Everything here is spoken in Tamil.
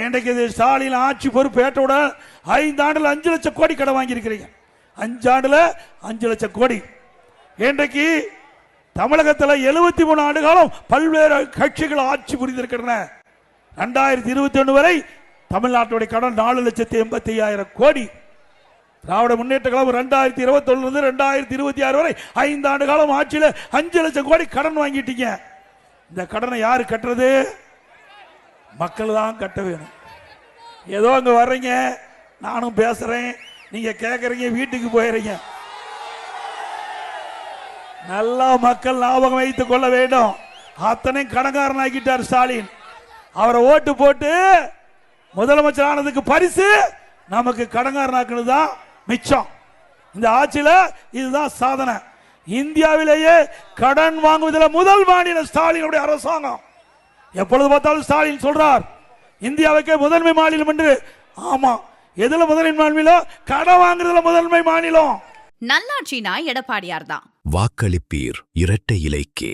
இன்றைக்கு ஸ்டாலின் ஆட்சி பொறுப்பு ஏற்றவுடன் 5 ஆண்டுல 5 லட்சம் கோடி கடன் வாங்கியிருக்கிறீங்க. 5 ஆண்டுல 5 லட்சம் கோடி. இன்றைக்கு தமிழகத்தில் 73 ஆண்டு காலம் பல்வேறு கட்சிகள் ஆட்சி புரிந்திருக்கின்றன. 2021 வரை தமிழ்நாட்டுடைய கடன் 4,85,000 கோடி. திராவிட முன்னேற்ற கழகம் 2021 2026 வரை 5 ஆண்டு காலம் ஆட்சியில் 5 லட்சம் கோடி கடன் வாங்கிட்டீங்க. இந்த கடனை யாரு கட்டுறது? மக்கள் தான் கட்ட வேணும். ஏதோ அங்க வர்றீங்க, நானும் பேசுறேன், நீங்க கேட்கறீங்க, வீட்டுக்கு போயிடுறீங்க. நல்லா மக்கள் ஞாபகம் வைத்துக் கொள்ள வேண்டும். அத்தனை கடன்காரன் ஆக்கிட்டார் ஸ்டாலின். அவரை ஓட்டு போட்டு முதலமைச்சர் ஆனதுக்கு பரிசு நமக்கு கடன்காரனாக்குனது தான் மிச்சம். இந்த ஆட்சியில இதுதான் சாதனை. இந்தியாவிலேயே கடன் வாங்குவதில் முதல் மாநிலம் ஸ்டாலினுடைய அரசாங்கம். எப்பொழுது பார்த்தாலும் ஸ்டாலின் சொல்றார் இந்தியாவுக்கே முதன்மை மாநிலம் என்று. ஆமா, எதுல முதன்மை மாநிலம்? கடன் வாங்குறதுல முதன்மை மாநிலம். நல்லாட்சினா எடப்பாடியார் தான். வாக்களிப்பீர் இரட்டை இலைக்கே.